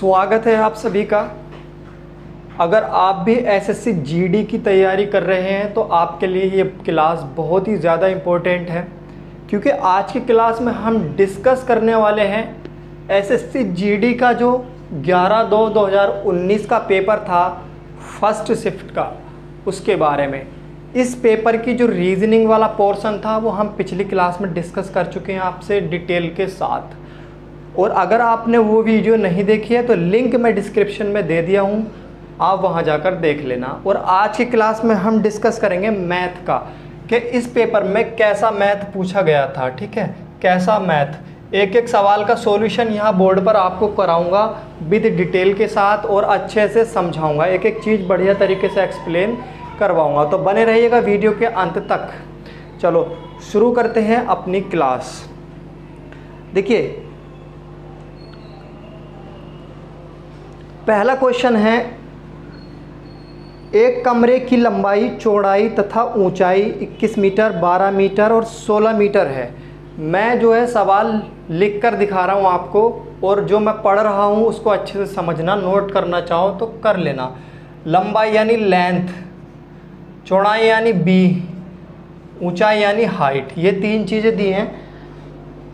स्वागत है आप सभी का। अगर आप भी एसएससी जीडी की तैयारी कर रहे हैं तो आपके लिए ये क्लास बहुत ही ज़्यादा इम्पोर्टेंट है, क्योंकि आज की क्लास में हम डिस्कस करने वाले हैं एसएससी जीडी का जो 11/2/2019 का पेपर था फर्स्ट शिफ्ट का, उसके बारे में। इस पेपर की जो रीजनिंग वाला पोर्शन था वो हम पिछली क्लास में डिस्कस कर चुके हैं आपसे डिटेल के साथ। और अगर आपने वो वीडियो नहीं देखी है तो लिंक मैं डिस्क्रिप्शन में दे दिया हूँ, आप वहाँ जाकर देख लेना। और आज की क्लास में हम डिस्कस करेंगे मैथ का, कि इस पेपर में कैसा मैथ पूछा गया था। ठीक है, कैसा मैथ, एक एक सवाल का सॉल्यूशन यहाँ बोर्ड पर आपको कराऊंगा विद डिटेल के साथ और अच्छे से समझाऊंगा, एक एक चीज़ बढ़िया तरीके से एक्सप्लेन करवाऊंगा। तो बने रहिएगा वीडियो के अंत तक। चलो शुरू करते हैं अपनी क्लास। देखिए, पहला क्वेश्चन है, एक कमरे की लंबाई, चौड़ाई तथा ऊंचाई 21 मीटर, 12 मीटर और 16 मीटर है। मैं जो है सवाल लिख कर दिखा रहा हूँ आपको, और जो मैं पढ़ रहा हूँ उसको अच्छे से समझना, नोट करना चाहो तो कर लेना। लंबाई यानी लेंथ, चौड़ाई यानी बी, ऊंचाई यानी हाइट, ये तीन चीज़ें दी हैं।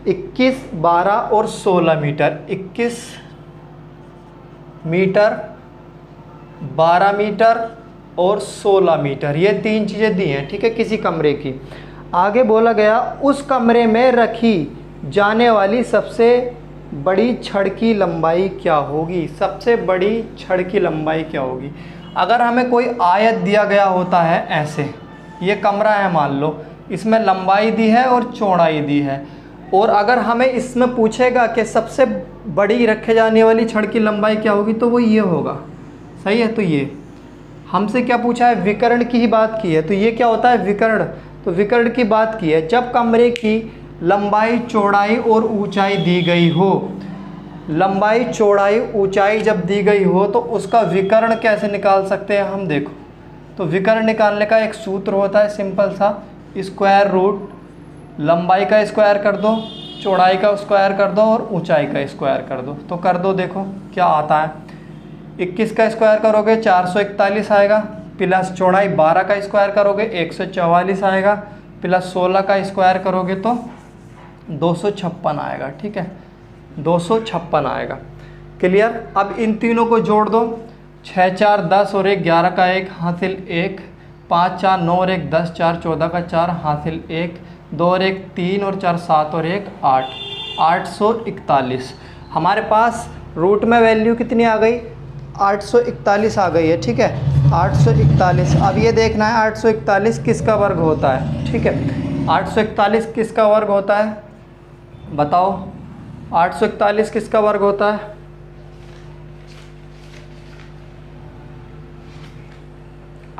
21, 12 और 16 मीटर। 21 मीटर, 12 मीटर और 16 मीटर, ये तीन चीज़ें दी हैं। ठीक है, किसी कमरे की। आगे बोला गया, उस कमरे में रखी जाने वाली सबसे बड़ी छड़ की लंबाई क्या होगी। सबसे बड़ी छड़ की लंबाई क्या होगी। अगर हमें कोई आयत दिया गया होता है, ऐसे ये कमरा है मान लो, इसमें लंबाई दी है और चौड़ाई दी है, और अगर हमें इसमें पूछेगा कि सबसे बड़ी रखे जाने वाली छड़ की लंबाई क्या होगी, तो वो ये होगा। सही है, तो ये हमसे क्या पूछा है, विकर्ण की ही बात की है, तो ये क्या होता है, विकर्ण। तो विकर्ण की बात की है। जब कमरे की लंबाई, चौड़ाई और ऊंचाई दी गई हो, लंबाई, चौड़ाई, ऊंचाई जब दी गई हो तो उसका विकर्ण कैसे निकाल सकते हैं हम। देखो, तो विकर्ण निकालने का एक सूत्र होता है सिंपल सा, स्क्वायर रूट, लंबाई का स्क्वायर कर दो, चौड़ाई का स्क्वायर कर दो और ऊंचाई का स्क्वायर कर दो। तो कर दो, देखो क्या आता है। 21 का स्क्वायर करोगे 441 आएगा, प्लस चौड़ाई 12 का स्क्वायर करोगे 144 आएगा, प्लस 16 का स्क्वायर करोगे तो 256 आएगा। ठीक है, 256 आएगा। क्लियर। अब इन तीनों को जोड़ दो, 6 4 10 और 1 11 का 1 हासिल 1, 5 4 9 और 1 10, 4 14 का 4 हासिल 1, 2 और 1 3 और 4 7 और 1 8, 841। हमारे पास रूट में वैल्यू कितनी आ गई, 841 आ गई है। ठीक है, 841। अब ये देखना है 841 किसका वर्ग होता है। ठीक है, 841 किसका वर्ग होता है, बताओ। 841 किसका वर्ग होता है,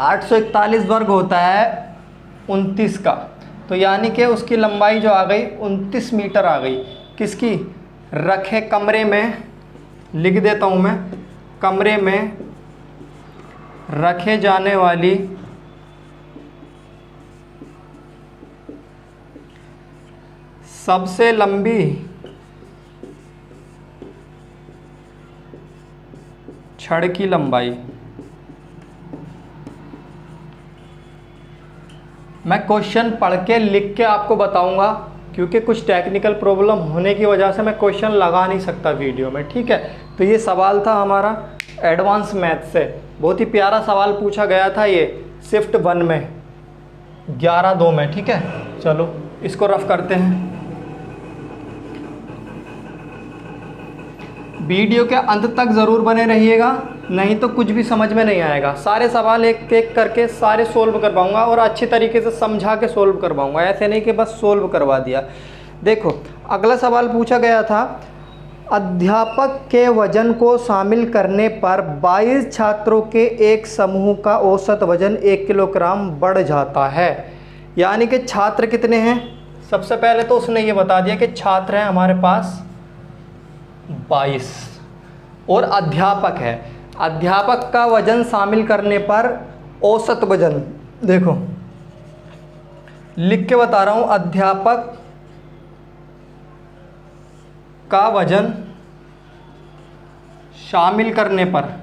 841 वर्ग होता है 29 का। तो यानी कि उसकी लंबाई जो आ गई 29 मीटर आ गई। किसकी, रखे कमरे में, लिख देता हूँ मैं, कमरे में रखे जाने वाली सबसे लंबी छड़ की लंबाई। मैं क्वेश्चन पढ़ के लिख के आपको बताऊंगा, क्योंकि कुछ टेक्निकल प्रॉब्लम होने की वजह से मैं क्वेश्चन लगा नहीं सकता वीडियो में। ठीक है, तो ये सवाल था हमारा एडवांस मैथ से, बहुत ही प्यारा सवाल पूछा गया था ये शिफ्ट 1 में 11/2 में। ठीक है, चलो इसको रफ करते हैं। वीडियो के अंत तक ज़रूर बने रहिएगा, नहीं तो कुछ भी समझ में नहीं आएगा। सारे सवाल एक एक करके सारे सोल्व करवाऊंगा और अच्छी तरीके से समझा के सोल्व करवाऊंगा, ऐसे नहीं कि बस सोल्व करवा दिया। देखो, अगला सवाल पूछा गया था, अध्यापक के वजन को शामिल करने पर 22 छात्रों के एक समूह का औसत वजन 1 किलोग्राम बढ़ जाता है। यानी कि छात्र कितने हैं, सबसे पहले तो उसने ये बता दिया कि छात्र हैं हमारे पास 22 और अध्यापक है। अध्यापक का वजन शामिल करने पर औसत वजन, देखो लिख के बता रहा हूँ, अध्यापक का वजन शामिल करने पर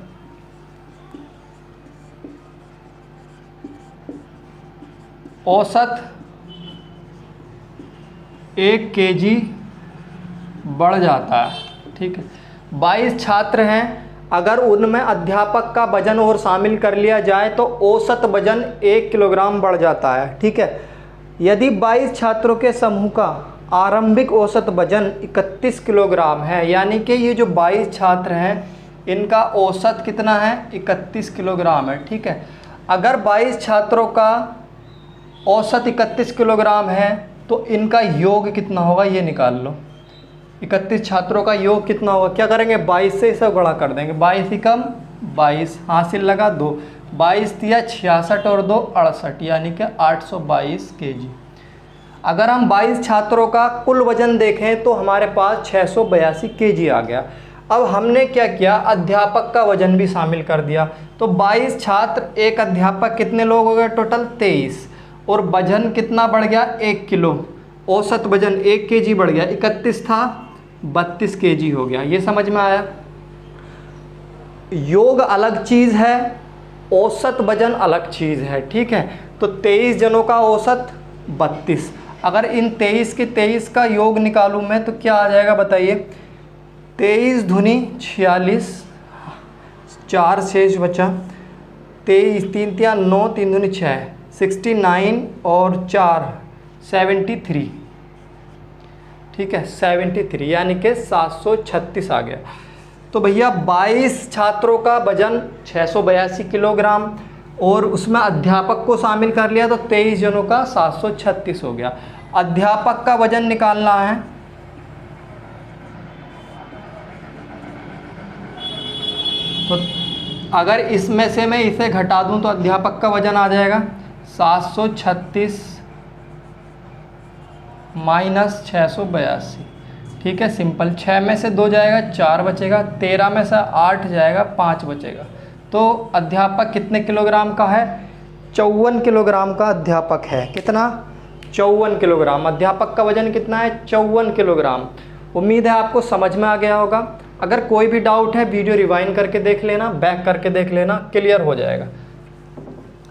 औसत 1 kg बढ़ जाता है। ठीक है, 22 छात्र हैं, अगर उनमें अध्यापक का वजन और शामिल कर लिया जाए तो औसत वजन 1 किलोग्राम बढ़ जाता है। ठीक है, यदि 22 छात्रों के समूह का आरंभिक औसत वजन 31 किलोग्राम है, यानी कि ये जो 22 छात्र हैं इनका औसत कितना है, 31 किलोग्राम है। ठीक है, अगर 22 छात्रों का औसत 31 किलोग्राम है तो इनका योग कितना होगा ये निकाल लो। 31 छात्रों का योग कितना होगा, क्या करेंगे 22 से इसे गुणा कर देंगे, 22 ही कम 22 हासिल लगा 2, 22 दिया 66 और 2 68, यानी कि 822 kg। अगर हम 22 छात्रों का कुल वजन देखें तो हमारे पास 682 kg आ गया। अब हमने क्या किया, अध्यापक का वजन भी शामिल कर दिया, तो 22 छात्र, एक अध्यापक, कितने लोग हो गए टोटल 23, और वजन कितना बढ़ गया 1 किलो, औसत वजन 1 kg बढ़ गया, 31 था 32 kg हो गया। ये समझ में आया। योग अलग चीज़ है, औसत वजन अलग चीज़ है। ठीक है, तो 23 जनों का औसत 32, अगर इन 23 के 23 का योग निकालूं मैं तो क्या आ जाएगा बताइए, 23 दूनी 46, 4 शेष बचा, 23 3 3 9, 3 दूनी 6, 69 और 4 73। ठीक है, 73 यानी कि 736 आ गया। तो भैया 22 छात्रों का वजन 682 किलोग्राम और उसमें अध्यापक को शामिल कर लिया तो 23 जनों का 736 हो गया। अध्यापक का वजन निकालना है, तो अगर इसमें से मैं इसे घटा दूं तो अध्यापक का वजन आ जाएगा 736 माइनस 682। ठीक है, सिंपल, 6 में से 2 जाएगा 4 बचेगा, 13 में से 8 जाएगा 5 बचेगा। तो अध्यापक कितने किलोग्राम का है, 54 किलोग्राम का अध्यापक है। कितना, 54 किलोग्राम। अध्यापक का वजन कितना है, 54 किलोग्राम। उम्मीद है आपको समझ में आ गया होगा। अगर कोई भी डाउट है वीडियो रिवाइंड करके देख लेना, बैक करके देख लेना, क्लियर हो जाएगा।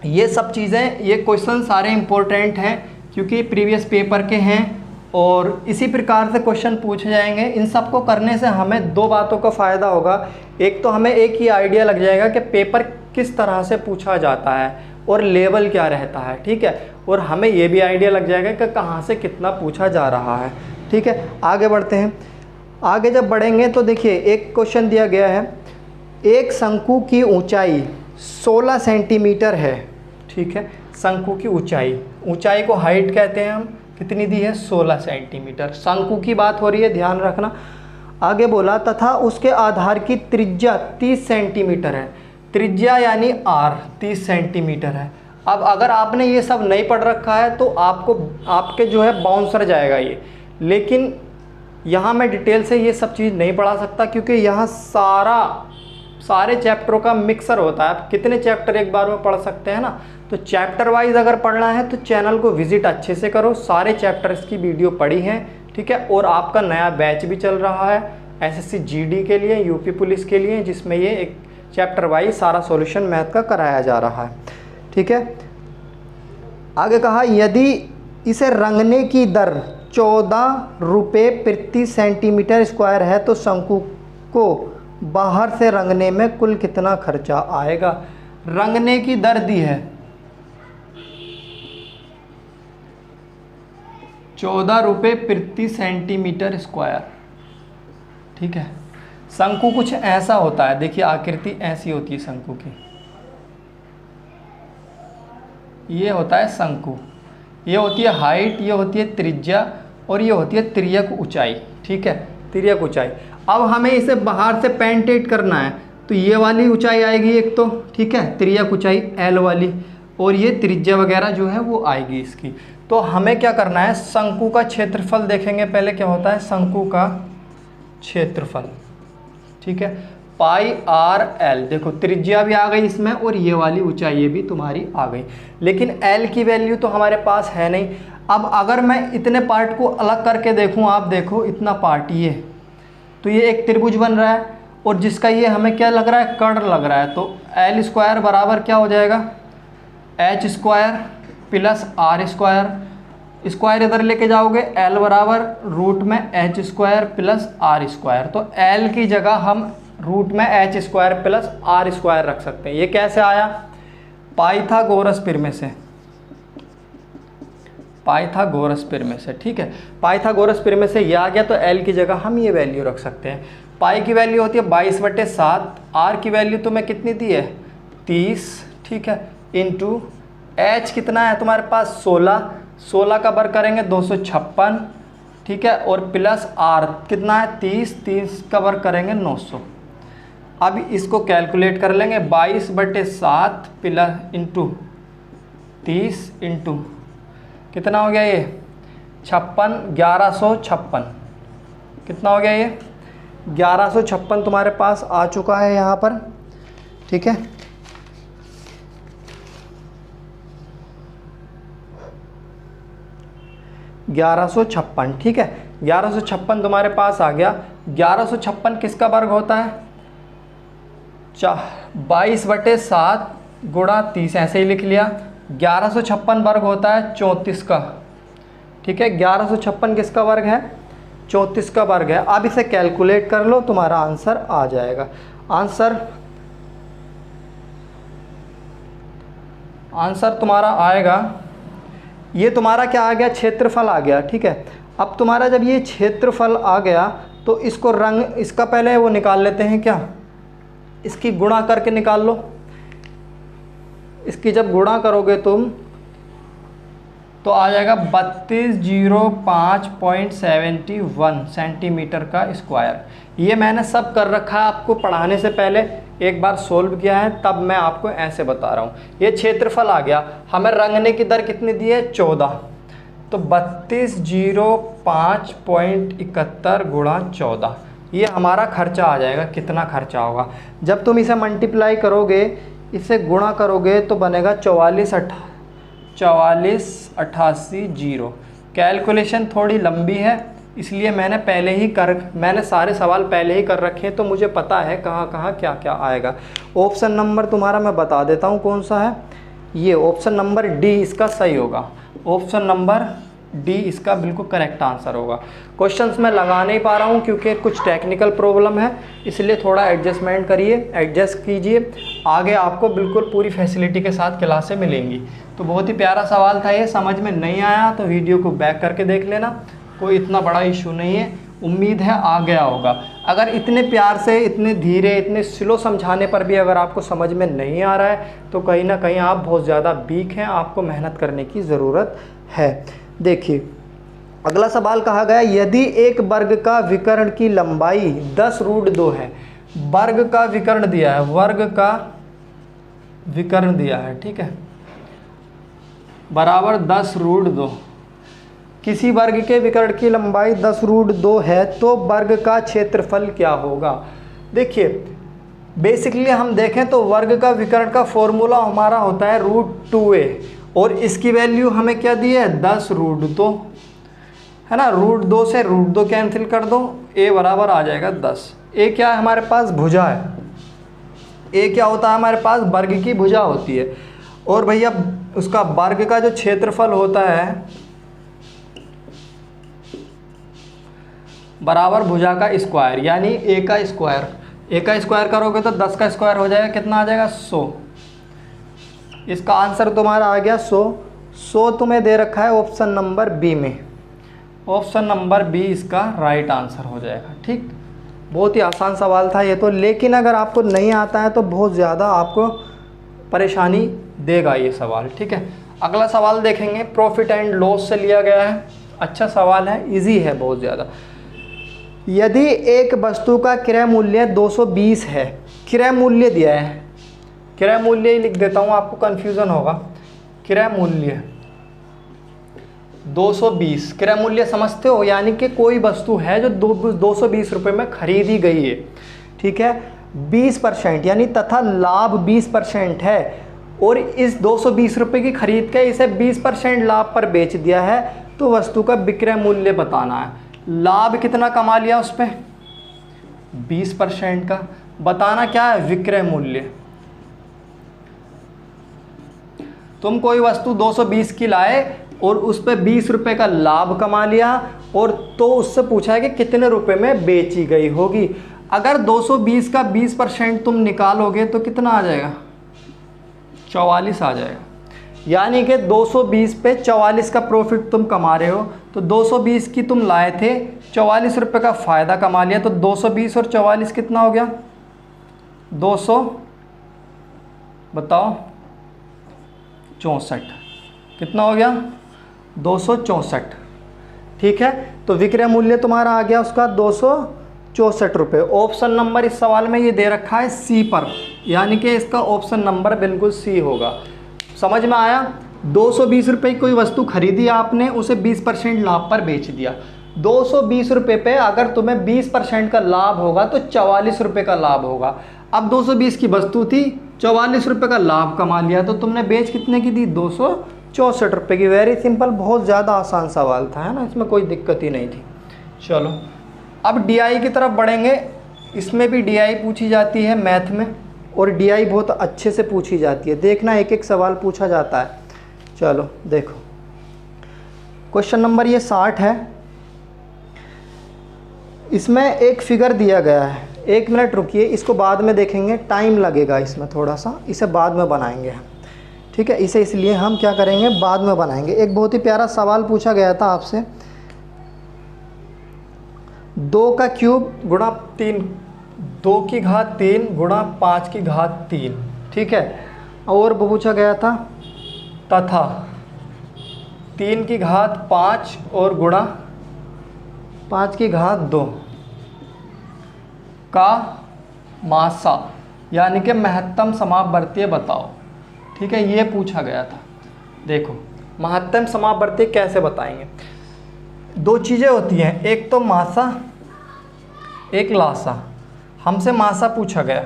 ये सब चीज़ें, ये क्वेश्चन सारे इम्पोर्टेंट हैं क्योंकि प्रीवियस पेपर के हैं और इसी प्रकार से क्वेश्चन पूछे जाएंगे। इन सब को करने से हमें 2 बातों का फ़ायदा होगा। एक तो हमें एक ही आइडिया लग जाएगा कि पेपर किस तरह से पूछा जाता है और लेवल क्या रहता है। ठीक है, और हमें ये भी आइडिया लग जाएगा कि कहाँ से कितना पूछा जा रहा है। ठीक है, आगे बढ़ते हैं। आगे जब बढ़ेंगे तो देखिए एक क्वेश्चन दिया गया है, एक शंकु की ऊंचाई 16 सेंटीमीटर है। ठीक है, शंकु की ऊंचाई को हाइट कहते हैं हम, कितनी दी है 16 सेंटीमीटर। शंकु की बात हो रही है, ध्यान रखना। आगे बोला तथा उसके आधार की त्रिज्या 30 सेंटीमीटर है। त्रिज्या यानी आर 30 सेंटीमीटर है। अब अगर आपने ये सब नहीं पढ़ रखा है तो आपको आपके जो है बाउंसर जाएगा ये, लेकिन यहाँ मैं डिटेल से ये सब चीज़ नहीं पढ़ा सकता क्योंकि यहाँ सारे चैप्टरों का मिक्सर होता है। आप कितने चैप्टर एक बार में पढ़ सकते हैं ना, तो चैप्टर वाइज अगर पढ़ना है तो चैनल को विजिट अच्छे से करो, सारे चैप्टर्स की वीडियो पढ़ी हैं। ठीक है, और आपका नया बैच भी चल रहा है एसएससी जीडी के लिए, यूपी पुलिस के लिए, जिसमें ये एक चैप्टर वाइज सारा सॉल्यूशन मैथ का कराया जा रहा है। ठीक है, आगे कहा यदि इसे रंगने की दर 14 रुपये प्रति सेंटीमीटर स्क्वायर है तो शंकु को बाहर से रंगने में कुल कितना खर्चा आएगा। रंगने की दर दी है 14 रुपये प्रति सेंटीमीटर स्क्वायर। ठीक है, शंकु कुछ ऐसा होता है, देखिए आकृति ऐसी होती है शंकु की, ये होता है शंकु, ये होती है हाइट, ये होती है त्रिज्या और ये होती है तिर्यक ऊंचाई। ठीक है, तिर्यक ऊंचाई। अब हमें इसे बाहर से पेंटेट करना है तो ये वाली ऊंचाई आएगी एक तो, ठीक है, तिर्यक ऊंचाई एल वाली, और ये त्रिज्या वगैरह जो है वो आएगी इसकी। तो हमें क्या करना है, शंकु का क्षेत्रफल देखेंगे पहले क्या होता है, शंकु का क्षेत्रफल। ठीक है, पाई आर एल, देखो त्रिज्या भी आ गई इसमें और ये वाली ऊंचाई ये भी तुम्हारी आ गई, लेकिन एल की वैल्यू तो हमारे पास है नहीं। अब अगर मैं इतने पार्ट को अलग करके देखूं, आप देखो इतना पार्ट ये, तो ये एक त्रिभुज बन रहा है और जिसका ये हमें क्या लग रहा है, कर्ण लग रहा है, तो एल स्क्वायर बराबर क्या हो जाएगा, h square plus r square, square इधर लेके जाओगे, एल बराबर रूट में h square plus r square, तो एल की जगह हम रूट में h square plus r square रख सकते हैं। ये कैसे आया, पाइथागोरस प्रमेय से, पाइथागोरस प्रमेय से, ठीक है। पाइथागोरस प्रमेय से ये आ गया, तो एल की जगह हम ये वैल्यू रख सकते हैं। पाई की वैल्यू होती है 22/7, आर की वैल्यू तुम्हें कितनी दी है 30, ठीक है, इंटू एच कितना है तुम्हारे पास 16, 16 का वर्ग करेंगे 256, ठीक है, और प्लस आर कितना है 30, 30 का वर्ग करेंगे 900। अब इसको कैलकुलेट कर लेंगे, 22/7 प्लस इंटू 30 इंटू कितना हो गया ये 56, 1156, कितना हो गया ये 1156 तुम्हारे पास आ चुका है यहाँ पर, ठीक है। $1156, ठीक है, 1156 तुम्हारे पास आ गया। 1156 किसका वर्ग होता है, 22/7 गुणा 30, ऐसे ही लिख लिया। 1156 वर्ग होता है 34 का, ठीक है, 1156 किसका वर्ग है 34 का वर्ग है। अब इसे कैलकुलेट कर लो, तुम्हारा आंसर आ जाएगा। आंसर तुम्हारा आएगा, ये तुम्हारा क्या आ गया, क्षेत्रफल आ गया, ठीक है। अब तुम्हारा जब ये क्षेत्रफल आ गया तो इसको रंग, इसका पहले वो निकाल लेते हैं क्या, इसकी गुणा करके निकाल लो। इसकी जब गुणा करोगे तुम तो आ जाएगा 3205.71 सेंटीमीटर का स्क्वायर। ये मैंने सब कर रखा है, आपको पढ़ाने से पहले एक बार सोल्व किया है, तब मैं आपको ऐसे बता रहा हूँ। ये क्षेत्रफल आ गया, हमें रंगने की दर कितनी दी है 14, तो 3205.71 गुणा 14, ये हमारा खर्चा आ जाएगा। कितना खर्चा होगा, जब तुम इसे मल्टीप्लाई करोगे, इसे गुणा करोगे तो बनेगा 4488 कैलकुलेशन थोड़ी लंबी है, इसलिए मैंने सारे सवाल पहले ही कर रखे हैं, तो मुझे पता है कहाँ कहाँ क्या क्या आएगा। ऑप्शन नंबर तुम्हारा मैं बता देता हूँ कौन सा है, ये ऑप्शन नंबर डी इसका सही होगा। ऑप्शन नंबर डी इसका बिल्कुल करेक्ट आंसर होगा। क्वेश्चंस मैं लगा नहीं पा रहा हूँ क्योंकि कुछ टेक्निकल प्रॉब्लम है, इसलिए थोड़ा एडजस्टमेंट करिए, एडजस्ट कीजिए। आगे आपको बिल्कुल पूरी फैसिलिटी के साथ क्लासें मिलेंगी। तो बहुत ही प्यारा सवाल था ये, समझ में नहीं आया तो वीडियो को बैक करके देख लेना, कोई इतना बड़ा इशू नहीं है। उम्मीद है आ गया होगा। अगर इतने प्यार से, इतने धीरे, इतने स्लो समझाने पर भी अगर आपको समझ में नहीं आ रहा है तो कहीं ना कहीं आप बहुत ज़्यादा वीक हैं, आपको मेहनत करने की ज़रूरत है। देखिए अगला सवाल कहा गया, यदि एक वर्ग का विकर्ण की लंबाई 10√2 है, वर्ग का विकर्ण दिया है, वर्ग का विकर्ण दिया है, ठीक है, बराबर 10√2, किसी वर्ग के विकर्ण की लंबाई 10√2 है तो वर्ग का क्षेत्रफल क्या होगा। देखिए बेसिकली हम देखें तो वर्ग का विकर्ण का फॉर्मूला हमारा होता है √2a, और इसकी वैल्यू हमें क्या दी है 10√2, है ना। √2 से √2 कैंसिल कर दो, a बराबर आ जाएगा 10। a क्या है हमारे पास, भुजा है। a क्या होता है हमारे पास, वर्ग की भुजा होती है। और भैया उसका वर्ग का जो क्षेत्रफल होता है बराबर भुजा का स्क्वायर, यानी a का स्क्वायर। a का स्क्वायर करोगे तो 10 का स्क्वायर हो जाएगा, कितना आ जाएगा 100। इसका आंसर तुम्हारा आ गया 100। 100 तुम्हें दे रखा है ऑप्शन नंबर बी में, ऑप्शन नंबर बी इसका राइट आंसर हो जाएगा। ठीक, बहुत ही आसान सवाल था ये तो, लेकिन अगर आपको नहीं आता है तो बहुत ज़्यादा आपको परेशानी देगा ये सवाल। ठीक है, अगला सवाल देखेंगे, प्रॉफिट एंड लॉस से लिया गया है। अच्छा सवाल है, इजी है बहुत ज़्यादा। यदि एक वस्तु का क्रय मूल्य 220 है, क्रय मूल्य दिया है, क्रय मूल्य ही लिख देता हूँ आपको कन्फ्यूज़न होगा। क्रय मूल्य 220, क्रय मूल्य समझते हो, यानी कि कोई वस्तु है जो 220 रुपये में खरीदी गई है, ठीक है, 20% यानी तथा लाभ 20% है, और इस 220 रुपये की खरीद के इसे 20% लाभ पर बेच दिया है, तो वस्तु का विक्रय मूल्य बताना है। लाभ कितना कमा लिया उस पर, 20% का। बताना क्या है, विक्रय मूल्य। तुम कोई वस्तु 220 की लाए और उस पर 20 रुपये का लाभ कमा लिया, और तो उससे पूछा है कि कितने रुपए में बेची गई होगी। अगर 220 का 20% तुम निकालोगे तो कितना आ जाएगा, 44 आ जाएगा। यानी कि 220 पे 44 का प्रॉफिट तुम कमा रहे हो, तो 220 की तुम लाए थे, 44 रुपये का फ़ायदा कमा लिया, तो 220 और 44 कितना हो गया, 200, बताओ 64, कितना हो गया, 264। ठीक है, तो विक्रय मूल्य तुम्हारा आ गया उसका 264 रुपये। ऑप्शन नंबर इस सवाल में ये दे रखा है सी पर, यानी कि इसका ऑप्शन नंबर बिल्कुल सी होगा। समझ में आया। 220 रुपये की कोई वस्तु खरीदी आपने, उसे 20% लाभ पर बेच दिया। 220 रुपये पे अगर तुम्हें 20% का लाभ होगा तो 44 रुपये का लाभ होगा। अब 220 की वस्तु थी, 44 रुपये का लाभ कमा लिया, तो तुमने बेच कितने की दी, 264 रुपये की। वेरी सिंपल, बहुत ज़्यादा आसान सवाल था, है ना, इसमें कोई दिक्कत ही नहीं थी। चलो अब DI की तरफ बढ़ेंगे। इसमें भी DI पूछी जाती है मैथ में, और DI बहुत अच्छे से पूछी जाती है। देखना, एक एक सवाल पूछा जाता है। चलो देखो, क्वेश्चन नंबर ये 60 है। इसमें एक फिगर दिया गया है, 1 मिनट रुकिए, इसको बाद में देखेंगे, टाइम लगेगा इसमें थोड़ा सा, इसे बाद में बनाएंगे हम। ठीक है, इसे इसलिए हम क्या करेंगे, बाद में बनाएंगे। एक बहुत ही प्यारा सवाल पूछा गया था आपसे, 2 का क्यूब गुणा 3, 2 की घात 3 गुणा 5 की घात 3। ठीक है, और वो पूछा गया था तथा 3 की घात 5 और गुणा 5 की घात 2 का मासा, यानी कि महत्तम समापवर्तीय बताओ। ठीक है, ये पूछा गया था। देखो, महत्तम समापवर्तीय कैसे बताएंगे, 2 चीज़ें होती हैं, एक तो मासा, एक लासा। हमसे मासा पूछा गया,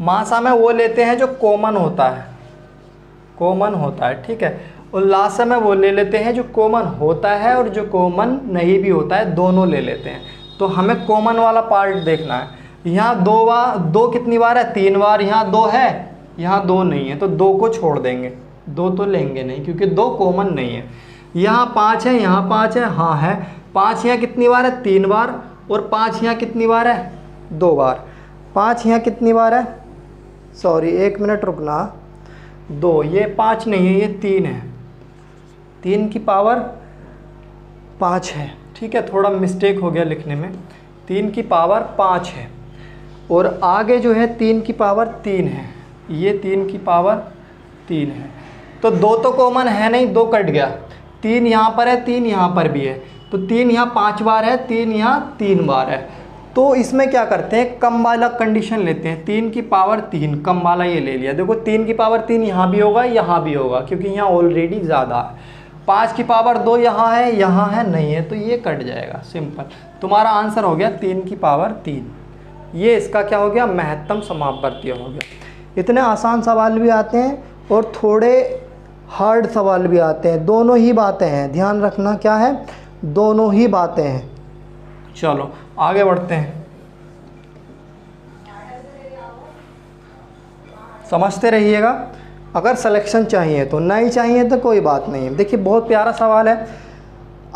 मासा में वो लेते हैं जो कॉमन होता है, कॉमन होता है। ठीक है, और लासा में वो ले लेते हैं जो कॉमन होता है और जो कॉमन नहीं भी होता है, दोनों ले लेते हैं। तो हमें कॉमन वाला पार्ट देखना है। यहाँ 2 कितनी बार है, 3 बार। यहाँ 2 है, यहाँ 2 नहीं है, तो 2 को छोड़ देंगे, 2 तो लेंगे नहीं क्योंकि 2 कॉमन नहीं है। यहाँ 5 है, यहाँ 5 है, हाँ है। 5 यहाँ कितनी बार है, 3 बार, और 5 यहाँ कितनी बार है, 2 बार। 5 यहाँ कितनी बार है, सॉरी 1 मिनट रुकना, 2, ये 5 नहीं है, ये 3 है, 3 की पावर 5 है। ठीक है, थोड़ा मिस्टेक हो गया लिखने में, 3 की पावर 5 है, और आगे जो है 3 की पावर 3 है, ये 3 की पावर 3 है। तो 2 तो कॉमन है नहीं, 2 कट गया, 3 यहाँ पर है, 3 यहाँ पर भी है, तो 3 यहाँ 5 बार है, 3 यहाँ 3 बार है। तो इसमें क्या करते हैं, कम वाला कंडीशन लेते हैं, 3 की पावर 3, कम वाला ये ले लिया। देखो 3 की पावर 3 यहाँ भी होगा, यहाँ भी होगा, क्योंकि यहाँ ऑलरेडी ज़्यादा है। 5 की पावर 2 यहाँ है, यहाँ है, नहीं है, तो ये कट जाएगा। सिंपल, तुम्हारा आंसर हो गया 3 की पावर 3। ये इसका क्या हो गया, महत्तम समापवर्तीय हो गया। इतने आसान सवाल भी आते हैं और थोड़े हार्ड सवाल भी आते हैं, दोनों ही बातें हैं, ध्यान रखना क्या है, दोनों ही बातें हैं। चलो आगे बढ़ते हैं, समझते रहिएगा। अगर सिलेक्शन चाहिए तो, नहीं चाहिए तो कोई बात नहीं है। देखिए बहुत प्यारा सवाल है,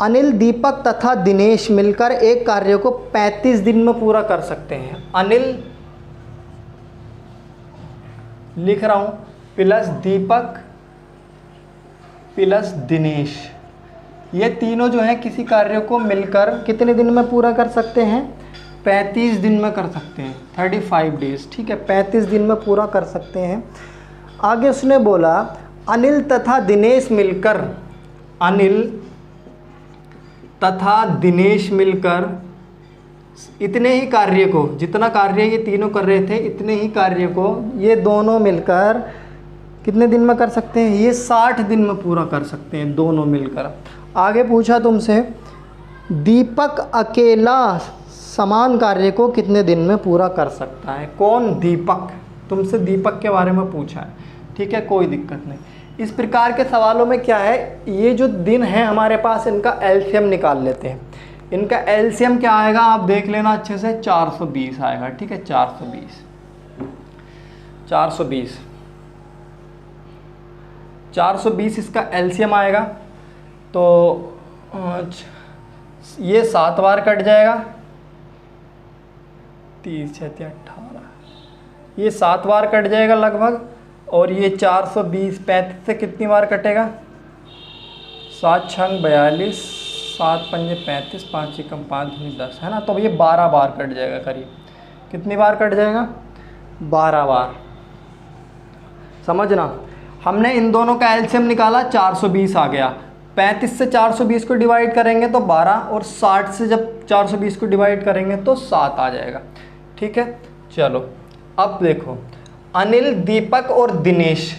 अनिल, दीपक तथा दिनेश मिलकर एक कार्य को 35 दिन में पूरा कर सकते हैं। अनिल लिख रहा हूँ, प्लस दीपक प्लस दिनेश, ये तीनों जो हैं किसी कार्य को मिलकर कितने दिन में पूरा कर सकते हैं, 35 दिन में कर सकते हैं, 35 डेज। ठीक है, 35 दिन में पूरा कर सकते हैं। आगे उसने बोला, अनिल तथा दिनेश मिलकर, अनिल तथा दिनेश मिलकर इतने ही कार्य को, जितना कार्य ये तीनों कर रहे थे, इतने ही कार्य को ये दोनों मिलकर कितने दिन में कर सकते हैं, ये 60 दिन में पूरा कर सकते हैं दोनों मिलकर। आगे पूछा तुमसे, दीपक अकेला समान कार्य को कितने दिन में पूरा कर सकता है। कौन, दीपक, तुमसे दीपक के बारे में पूछा है। ठीक है, कोई दिक्कत नहीं। इस प्रकार के सवालों में क्या है, ये जो दिन है हमारे पास, इनका एलसीएम निकाल लेते हैं। इनका एलसीएम क्या आएगा आप देख लेना अच्छे से, 420 आएगा। ठीक है, 420 इसका एलसीएम आएगा। तो ये 7 बार कट जाएगा, 30 6 18, ये 7 बार कट जाएगा लगभग। और ये 420 35 से कितनी बार कटेगा, 7 छंग 42, 7 पंजे 35, 5 एकम 5 दूनी 10, है ना। तो ये 12 बार कट जाएगा करीब। कितनी बार कट जाएगा, 12 बार। समझना, हमने इन दोनों का एलसीएम निकाला, 420 आ गया। 35 से 420 को डिवाइड करेंगे तो 12, और 60 से जब 420 को डिवाइड करेंगे तो 7 आ जाएगा। ठीक है, चलो अब देखो, अनिल, दीपक और दिनेश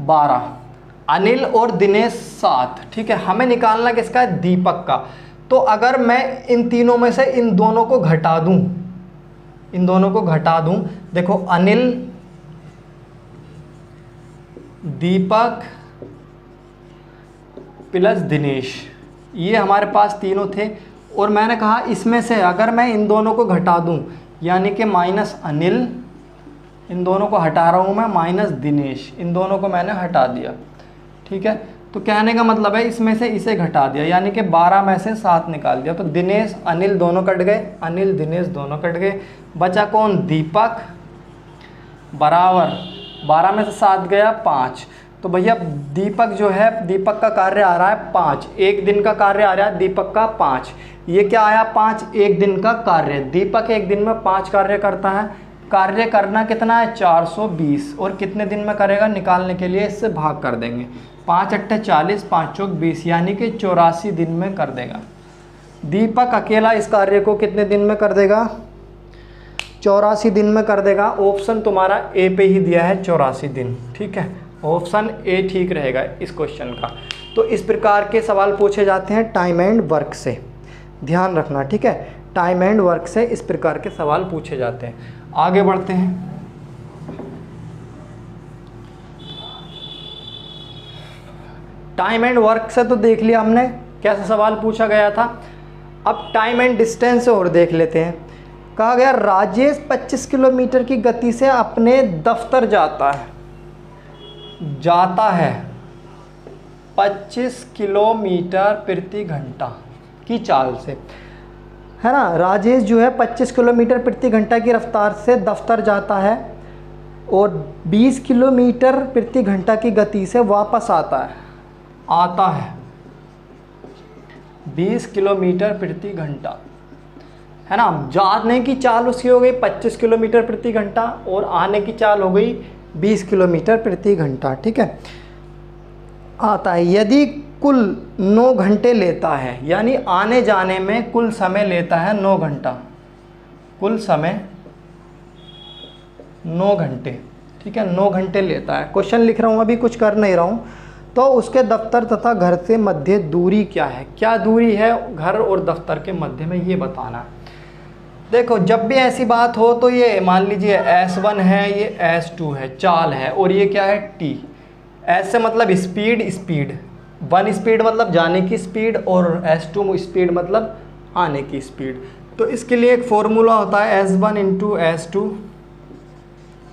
12, अनिल और दिनेश 7। ठीक है, हमें निकालना किसका है, दीपक का। तो अगर मैं इन तीनों में से इन दोनों को घटा दूं, देखो अनिल, दीपक प्लस दिनेश, ये हमारे पास तीनों थे। और मैंने कहा इसमें से अगर मैं इन दोनों को घटा दूं, यानी कि माइनस अनिल, इन दोनों को हटा रहा हूं मैं, माइनस दिनेश, इन दोनों को मैंने हटा दिया। ठीक है, तो कहने का मतलब है इसमें से इसे घटा दिया, यानी कि 12 में से 7 निकाल दिया। तो दिनेश अनिल दोनों कट गए, अनिल दिनेश दोनों कट गए, बचा कौन, दीपक, बराबर 12 में से 7 गया 5। तो भैया दीपक जो है, दीपक का कार्य आ रहा है 5, एक दिन का कार्य आ रहा है दीपक का 5। ये क्या आया, 5 एक दिन का कार्य। दीपक एक दिन में 5 कार्य करता है। कार्य करना कितना है, 420, और कितने दिन में करेगा निकालने के लिए इससे भाग कर देंगे। 5 8 40, 5 चौक 20, यानी कि 84 दिन में कर देगा। दीपक अकेला इस कार्य को कितने दिन में कर देगा, 84 दिन में कर देगा। ऑप्शन तुम्हारा ए पे ही दिया है, 84 दिन। ठीक है, ऑप्शन ए ठीक रहेगा इस क्वेश्चन का। तो इस प्रकार के सवाल पूछे जाते हैं टाइम एंड वर्क से, ध्यान रखना। ठीक है, टाइम एंड वर्क से इस प्रकार के सवाल पूछे जाते हैं। आगे बढ़ते हैं। टाइम एंड वर्क से तो देख लिया हमने कैसा सवाल पूछा गया था। अब टाइम एंड डिस्टेंस से और देख लेते हैं। कहा गया राजेश 25 किलोमीटर की गति से अपने दफ्तर जाता है 25 किलोमीटर प्रति घंटा की चाल से, है ना। राजेश जो है 25 किलोमीटर प्रति घंटा की रफ्तार से दफ्तर जाता है और 20 किलोमीटर प्रति घंटा की गति से वापस आता है 20 किलोमीटर प्रति घंटा, है ना। जाने की चाल उसकी हो गई 25 किलोमीटर प्रति घंटा और आने की चाल हो गई 20 किलोमीटर प्रति घंटा। ठीक है, आता है। यदि कुल 9 घंटे लेता है, यानी आने जाने में कुल समय लेता है 9 घंटा, कुल समय 9 घंटे। ठीक है, 9 घंटे लेता है। क्वेश्चन लिख रहा हूँ, अभी कुछ कर नहीं रहा हूँ। तो उसके दफ्तर तथा घर से मध्य दूरी क्या है, क्या दूरी है घर और दफ्तर के मध्य में, ये बताना है। देखो जब भी ऐसी बात हो तो ये मान लीजिए S1 है, ये S2 है, चाल है, और ये क्या है T। S से मतलब स्पीड, 1 स्पीड मतलब जाने की स्पीड, और S2 स्पीड मतलब आने की स्पीड। तो इसके लिए एक फॉर्मूला होता है S1 into S2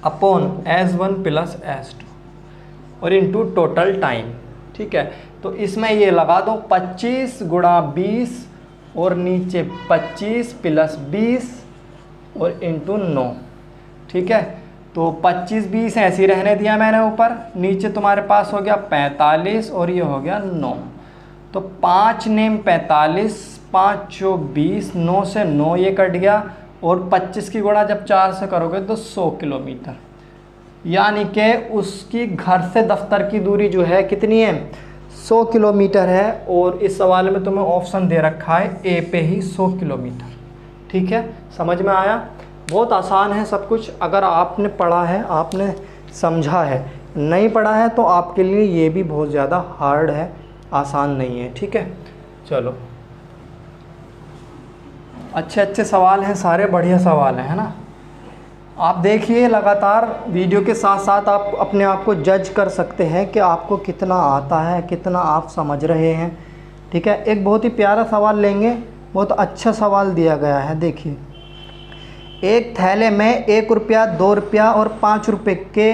upon S1 plus S2 और इंटू टोटल टाइम। ठीक है, तो इसमें ये लगा दो 25 गुणा 20 और नीचे 25 प्लस 20 और इंटू 9। ठीक है, तो 25 20 ऐसे ही रहने दिया मैंने ऊपर, नीचे तुम्हारे पास हो गया 45 और ये हो गया 9। तो 5 नेम 45, 5 चौक 20, 9 से 9 ये कट गया, और 25 की गुणा जब 4 से करोगे तो 100 किलोमीटर, यानी कि उसकी घर से दफ्तर की दूरी जो है कितनी है, 100 किलोमीटर है। और इस सवाल में तुम्हें ऑप्शन दे रखा है ए पे ही 100 किलोमीटर। ठीक है, समझ में आया। बहुत आसान है सब कुछ, अगर आपने पढ़ा है, आपने समझा है। नहीं पढ़ा है तो आपके लिए ये भी बहुत ज़्यादा हार्ड है, आसान नहीं है। ठीक है, चलो अच्छे अच्छे सवाल हैं, सारे बढ़िया सवाल हैं, है ना। आप देखिए लगातार वीडियो के साथ साथ आप अपने आप को जज कर सकते हैं कि आपको कितना आता है, कितना आप समझ रहे हैं। ठीक है, एक बहुत ही प्यारा सवाल लेंगे बहुत अच्छा सवाल दिया गया है। देखिए, एक थैले में 1 रुपया, 2 रुपया और 5 रुपये के